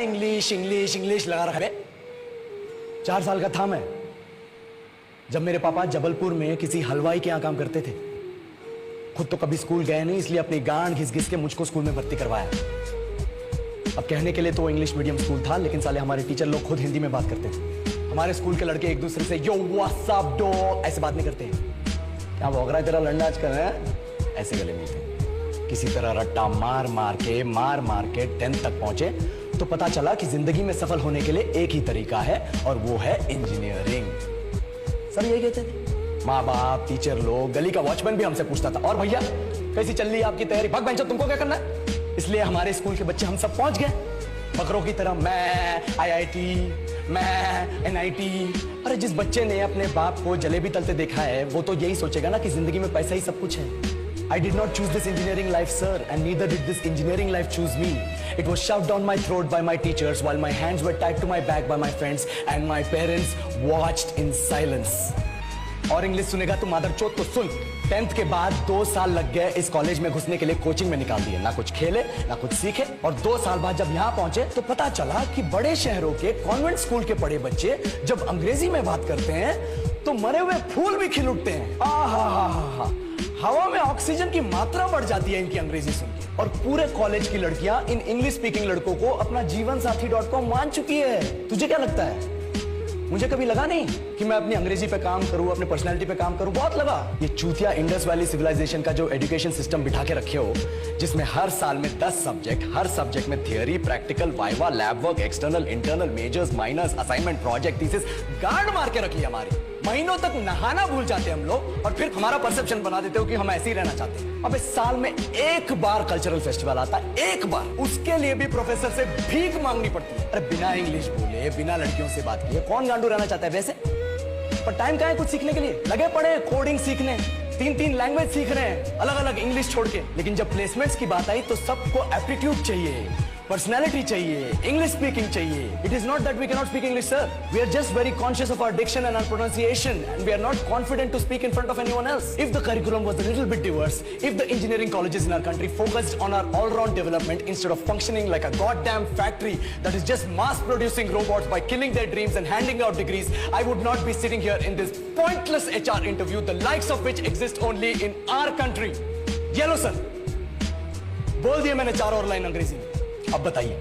English English English लगा रखा है। 4 साल का था मैं जब मेरे पापा जबलपुर में किसी हलवाई के यहां काम करते थे। खुद तो कभी स्कूल गए नहीं, इसलिए अपनी गांड घिस घिस के मुझको स्कूल में भर्ती करवाया। अब कहने के लिए तो इंग्लिश मीडियम स्कूल था, लेकिन साले हमारे टीचर लोग खुद हिंदी में बात करते थे। हमारे स्कूल के लड़के एक दूसरे से यो व्हाट्स अप डो ऐसे बात नहीं करते। क्या भौंक तेरा लंडा आज कर रहे हैं, ऐसे गले मिलते। किसी तरह रट्टा मार मार के 10th तक पहुंचे तो पता चला कि जिंदगी में सफल होने के लिए एक ही तरीका है और वो है इंजीनियरिंग। सब यही कहते थे, माँ बाप, टीचर लोग, गली का वॉचमैन भी हमसे पूछता था, और भैया कैसी चल रही है आपकी तैयारी? भाग बेंचो, तुमको क्या करना है? इसलिए हमारे स्कूल के बच्चे हम सब पहुंच गए बकरों की तरह। मैं IIT, मैं NIT। अरे जिस बच्चे ने अपने बाप को जलेबी तलते देखा है वो तो यही सोचेगा ना कि जिंदगी में पैसा ही सब कुछ है। I did not choose this engineering life, sir, and neither did this engineering life choose me. It was shoved down my throat by my teachers while my hands were tied to my back by my friends and my parents watched in silence. और English सुनेगा तो मादरचोद तो सुन। 10th के बाद 2 साल लग गए इस कॉलेज में घुसने के लिए, कोचिंग में निकाल दिए। ना कुछ खेले ना कुछ सीखे, और 2 साल बाद जब यहाँ पहुंचे तो पता चला कि बड़े शहरों के कॉन्वेंट स्कूल के पढ़े बच्चे जब अंग्रेजी में बात करते हैं तो मरे हुए फूल भी खिल उठते हैं। आहा, हवा में ऑक्सीजन की मात्रा बढ़ जाती है इनकी अंग्रेजी सुन के। और पूरे कॉलेज की लड़कियां इन इंग्लिश स्पीकिंग लड़कों को अपना जीवन साथी .com मान चुकी है। तुझे क्या लगता है? मुझे कभी लगा नहीं कि मैं अपनी अंग्रेजी पे काम करूं, अपनी पर्सनालिटी पे काम करूं। बहुत लगा। ये चूतिया इंडस वैली सिविलाइजेशन का जो एजुकेशन सिस्टम बिठा के रखे हो, जिसमें हर साल में 10 सब्जेक्ट, हर सब्जेक्ट में theory, practical, viva, lab work, external, internal, majors, minors, assignment, project, thesis, गांड मार के रखी हमारी। महीनों तक नहाना भूल जाते हम लोग और फिर हमारा परसेप्शन बना देते हो कि हम ऐसे ही रहना चाहते हैं। अब इस साल में एक बार कल्चरल फेस्टिवल आता है, एक बार, उसके लिए भी प्रोफेसर से भीख मांगनी पड़ती है। अरे बिना इंग्लिश बोले, बिना लड़कियों से बात किए कौन गांडू रहना चाहता है वैसे? पर टाइम कहाँ है कुछ सीखने के लिए? लगे पड़े कोडिंग सीखने, 3 लैंग्वेज सीख रहे हैं अलग अलग इंग्लिश छोड़ के। लेकिन जब प्लेसमेंट्स की बात आई तो सबको एप्टीट्यूड चाहिए, पर्सनैलिटी चाहिए, इंग्लिश स्पीकिंग चाहिए। It is not that we can not speak English, sir. We are just very conscious of our diction and our pronunciation and we are not confident to speak in front of anyone else. If the curriculum was a little bit diverse, if the engineering colleges in our country focused on our all round development instead of functioning like a goddamn factory that is just mass producing robots by killing their dreams and handing out degrees, I would not be sitting here in this pointless HR interview, the likes of which exist only in our country. Yellow sir, बोल दिए मैंने 4 और line अंग्रेजी में। अब बताइए,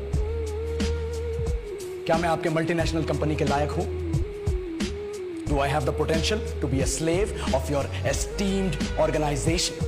क्या मैं आपके मल्टीनेशनल कंपनी के लायक हूं? Do I have the potential to be a slave of your esteemed organization?